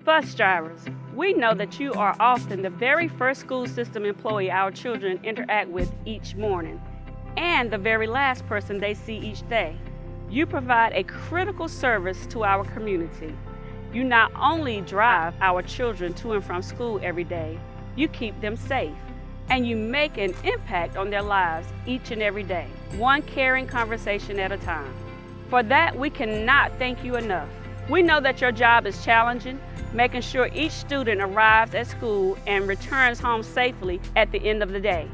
Bus drivers, we know that you are often the very first school system employee our children interact with each morning, and the very last person they see each day. You provide a critical service to our community. You not only drive our children to and from school every day, you keep them safe, and you make an impact on their lives each and every day, one caring conversation at a time. For that, we cannot thank you enough. We know that your job is challenging, making sure each student arrives at school and returns home safely at the end of the day.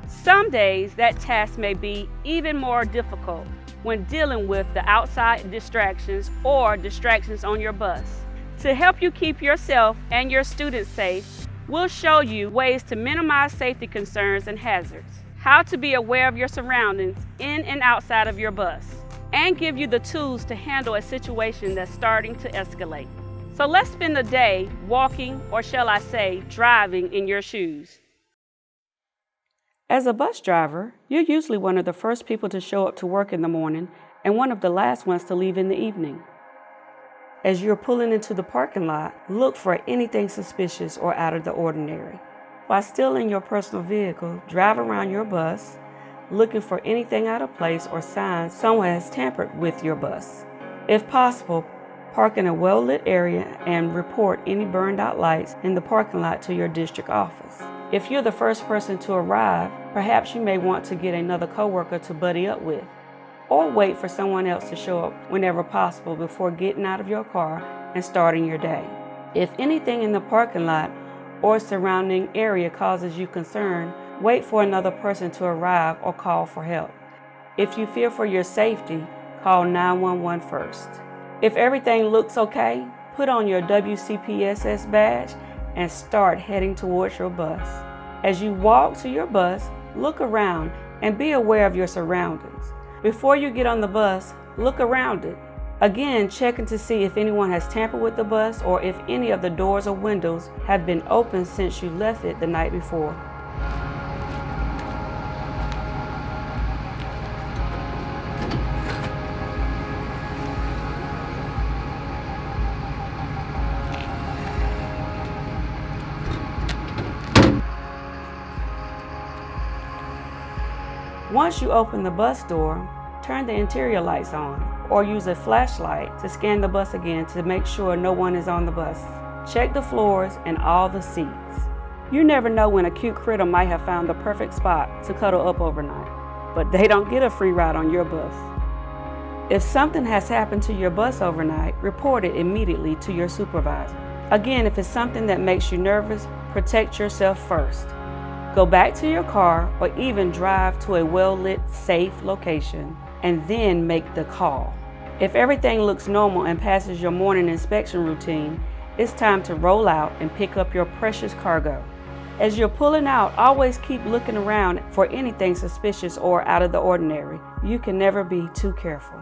Some days that task may be even more difficult when dealing with the outside distractions or distractions on your bus. To help you keep yourself and your students safe, we'll show you ways to minimize safety concerns and hazards, how to be aware of your surroundings in and outside of your bus, and give you the tools to handle a situation that's starting to escalate. So let's spend the day walking, or shall I say, driving in your shoes. As a bus driver, you're usually one of the first people to show up to work in the morning and one of the last ones to leave in the evening. As you're pulling into the parking lot, look for anything suspicious or out of the ordinary. While still in your personal vehicle, drive around your bus, looking for anything out of place or signs someone has tampered with your bus. If possible, park in a well-lit area and report any burned out lights in the parking lot to your district office. If you're the first person to arrive, perhaps you may want to get another coworker to buddy up with, or wait for someone else to show up whenever possible before getting out of your car and starting your day. If anything in the parking lot or surrounding area causes you concern, wait for another person to arrive or call for help. If you fear for your safety, call 911 first. If everything looks okay, put on your WCPSS badge and start heading towards your bus. As you walk to your bus, look around and be aware of your surroundings. Before you get on the bus, look around it. Again, checking to see if anyone has tampered with the bus or if any of the doors or windows have been opened since you left it the night before. Once you open the bus door, turn the interior lights on or use a flashlight to scan the bus again to make sure no one is on the bus. Check the floors and all the seats. You never know when a cute critter might have found the perfect spot to cuddle up overnight, but they don't get a free ride on your bus. If something has happened to your bus overnight, report it immediately to your supervisor. Again, if it's something that makes you nervous, protect yourself first. Go back to your car or even drive to a well-lit, safe location and then make the call. If everything looks normal and passes your morning inspection routine, it's time to roll out and pick up your precious cargo. As you're pulling out, always keep looking around for anything suspicious or out of the ordinary. You can never be too careful.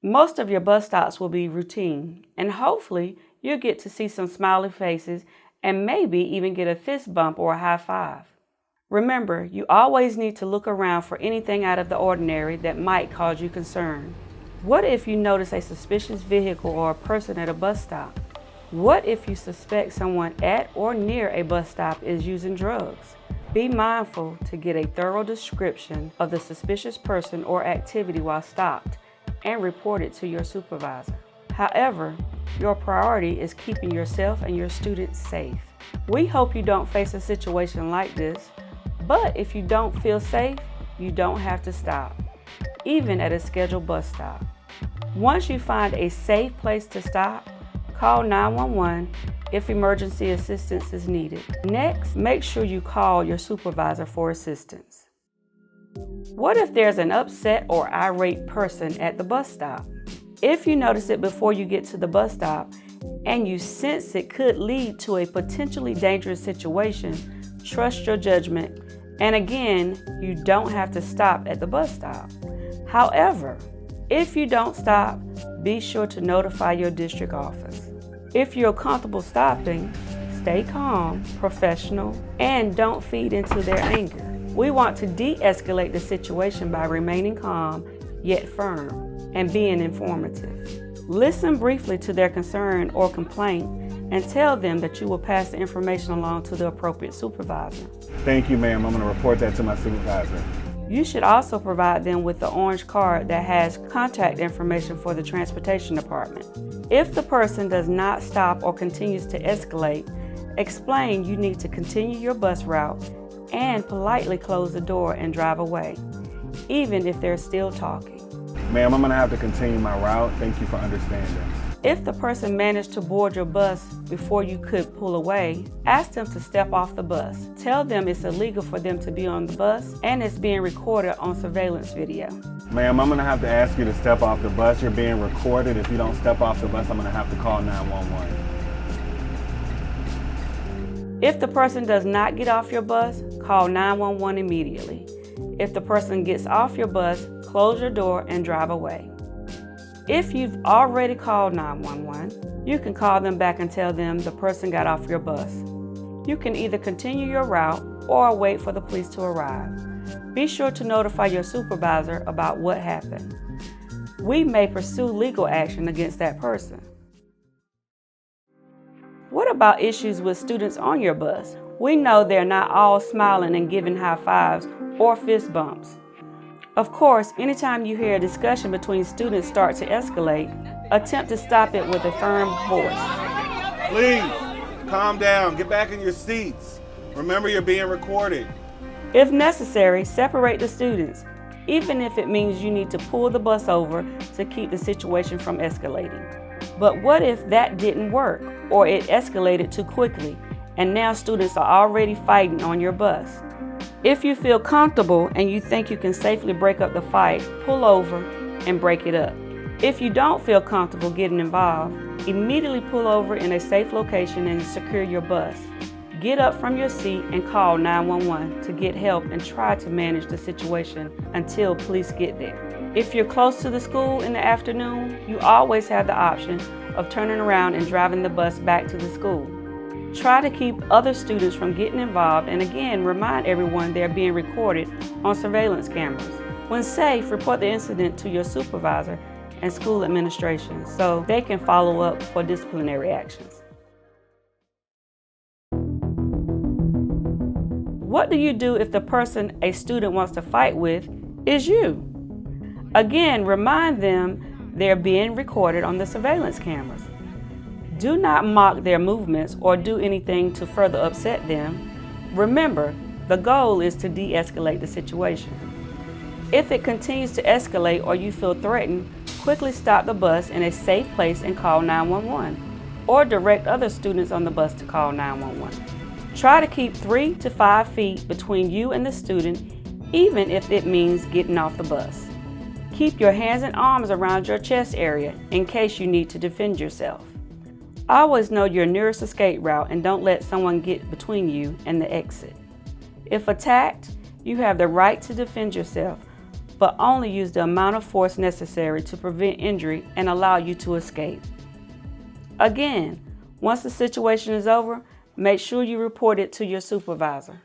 Most of your bus stops will be routine, and hopefully you'll get to see some smiley faces and maybe even get a fist bump or a high five. Remember, you always need to look around for anything out of the ordinary that might cause you concern. What if you notice a suspicious vehicle or a person at a bus stop? What if you suspect someone at or near a bus stop is using drugs? Be mindful to get a thorough description of the suspicious person or activity while stopped and report it to your supervisor. However, your priority is keeping yourself and your students safe. We hope you don't face a situation like this, but if you don't feel safe, you don't have to stop, even at a scheduled bus stop. Once you find a safe place to stop, call 911 if emergency assistance is needed. Next, make sure you call your supervisor for assistance. What if there's an upset or irate person at the bus stop? If you notice it before you get to the bus stop and you sense it could lead to a potentially dangerous situation, trust your judgment. And again, you don't have to stop at the bus stop. However, if you don't stop, be sure to notify your district office. If you're comfortable stopping, stay calm, professional, and don't feed into their anger. We want to de-escalate the situation by remaining calm, yet firm, and being informative. Listen briefly to their concern or complaint and tell them that you will pass the information along to the appropriate supervisor. Thank you, ma'am. I'm going to report that to my supervisor. You should also provide them with the orange card that has contact information for the transportation department. If the person does not stop or continues to escalate, explain you need to continue your bus route and politely close the door and drive away, even if they're still talking. Ma'am, I'm going to have to continue my route. Thank you for understanding. If the person managed to board your bus before you could pull away, ask them to step off the bus. Tell them it's illegal for them to be on the bus and it's being recorded on surveillance video. Ma'am, I'm going to have to ask you to step off the bus. You're being recorded. If you don't step off the bus, I'm going to have to call 911. If the person does not get off your bus, call 911 immediately. If the person gets off your bus, close your door and drive away. If you've already called 911, you can call them back and tell them the person got off your bus. You can either continue your route or wait for the police to arrive. Be sure to notify your supervisor about what happened. We may pursue legal action against that person. What about issues with students on your bus? We know they're not all smiling and giving high fives or fist bumps. Of course, anytime you hear a discussion between students start to escalate, attempt to stop it with a firm voice. Please, calm down. Get back in your seats. Remember, you're being recorded. If necessary, separate the students, even if it means you need to pull the bus over to keep the situation from escalating. But what if that didn't work, or it escalated too quickly, and now students are already fighting on your bus? If you feel comfortable and you think you can safely break up the fight, pull over and break it up. If you don't feel comfortable getting involved, immediately pull over in a safe location and secure your bus. Get up from your seat and call 911 to get help and try to manage the situation until police get there. If you're close to the school in the afternoon, you always have the option of turning around and driving the bus back to the school. Try to keep other students from getting involved, and again, remind everyone they're being recorded on surveillance cameras. When safe, report the incident to your supervisor and school administration so they can follow up for disciplinary actions. What do you do if the person a student wants to fight with is you? Again, remind them they're being recorded on the surveillance cameras. Do not mock their movements or do anything to further upset them. Remember, the goal is to de-escalate the situation. If it continues to escalate or you feel threatened, quickly stop the bus in a safe place and call 911, or direct other students on the bus to call 911. Try to keep 3 to 5 feet between you and the student, even if it means getting off the bus. Keep your hands and arms around your chest area in case you need to defend yourself. Always know your nearest escape route and don't let someone get between you and the exit. If attacked, you have the right to defend yourself, but only use the amount of force necessary to prevent injury and allow you to escape. Again, once the situation is over, make sure you report it to your supervisor.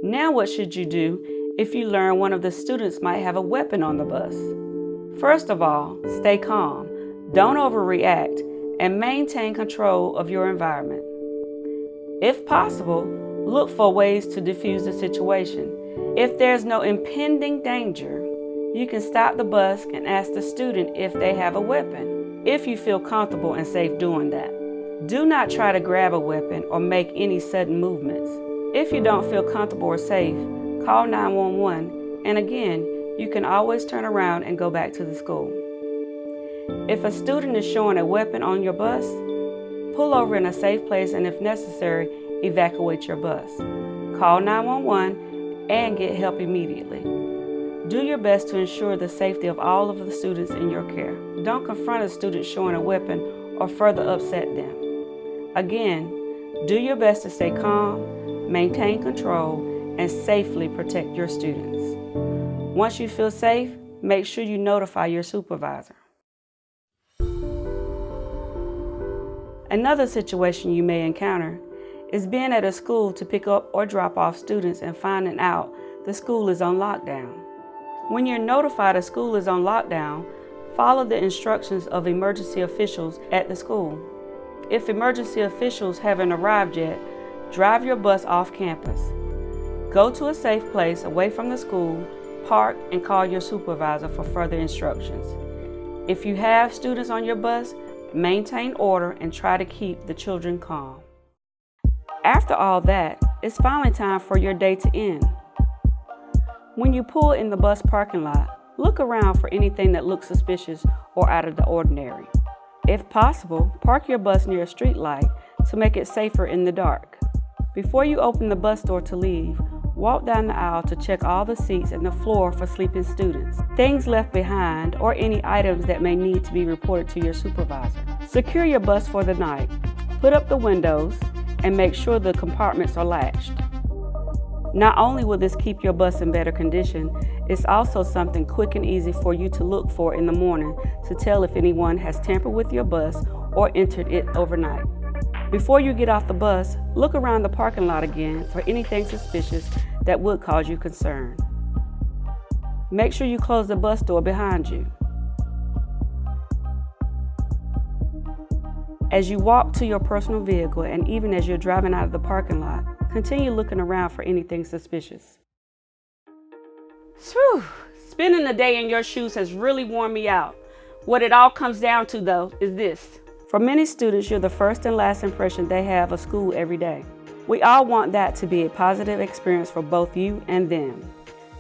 Now what should you do if you learn one of the students might have a weapon on the bus? First of all, stay calm, don't overreact, and maintain control of your environment. If possible, look for ways to defuse the situation. If there's no impending danger, you can stop the bus and ask the student if they have a weapon, if you feel comfortable and safe doing that. Do not try to grab a weapon or make any sudden movements. If you don't feel comfortable or safe, call 911, and again, you can always turn around and go back to the school. If a student is showing a weapon on your bus, pull over in a safe place and if necessary, evacuate your bus. Call 911 and get help immediately. Do your best to ensure the safety of all of the students in your care. Don't confront a student showing a weapon or further upset them. Again, do your best to stay calm, maintain control, and safely protect your students. Once you feel safe, make sure you notify your supervisor. Another situation you may encounter is being at a school to pick up or drop off students and finding out the school is on lockdown. When you're notified a school is on lockdown, follow the instructions of emergency officials at the school. If emergency officials haven't arrived yet, drive your bus off campus. Go to a safe place away from the school, park, and call your supervisor for further instructions. If you have students on your bus, maintain order and try to keep the children calm. After all that, it's finally time for your day to end. When you pull in the bus parking lot, look around for anything that looks suspicious or out of the ordinary. If possible, park your bus near a street light to make it safer in the dark. Before you open the bus door to leave, walk down the aisle to check all the seats and the floor for sleeping students, things left behind, or any items that may need to be reported to your supervisor. Secure your bus for the night. Put up the windows and make sure the compartments are latched. Not only will this keep your bus in better condition, it's also something quick and easy for you to look for in the morning to tell if anyone has tampered with your bus or entered it overnight. Before you get off the bus, look around the parking lot again for anything suspicious that would cause you concern. Make sure you close the bus door behind you. As you walk to your personal vehicle and even as you're driving out of the parking lot, continue looking around for anything suspicious. Whew. Spending the day in your shoes has really worn me out. What it all comes down to, though, is this. For many students, you're the first and last impression they have of school every day. We all want that to be a positive experience for both you and them.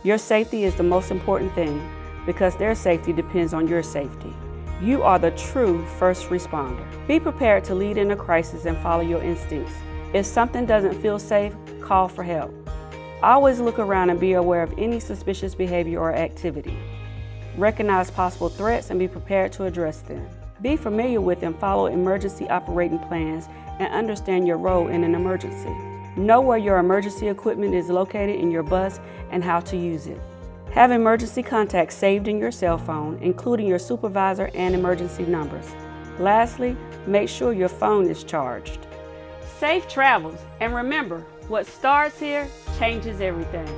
Your safety is the most important thing because their safety depends on your safety. You are the true first responder. Be prepared to lead in a crisis and follow your instincts. If something doesn't feel safe, call for help. Always look around and be aware of any suspicious behavior or activity. Recognize possible threats and be prepared to address them. Be familiar with and follow emergency operating plans and understand your role in an emergency. Know where your emergency equipment is located in your bus and how to use it. Have emergency contacts saved in your cell phone, including your supervisor and emergency numbers. Lastly, make sure your phone is charged. Safe travels, and remember, what starts here changes everything.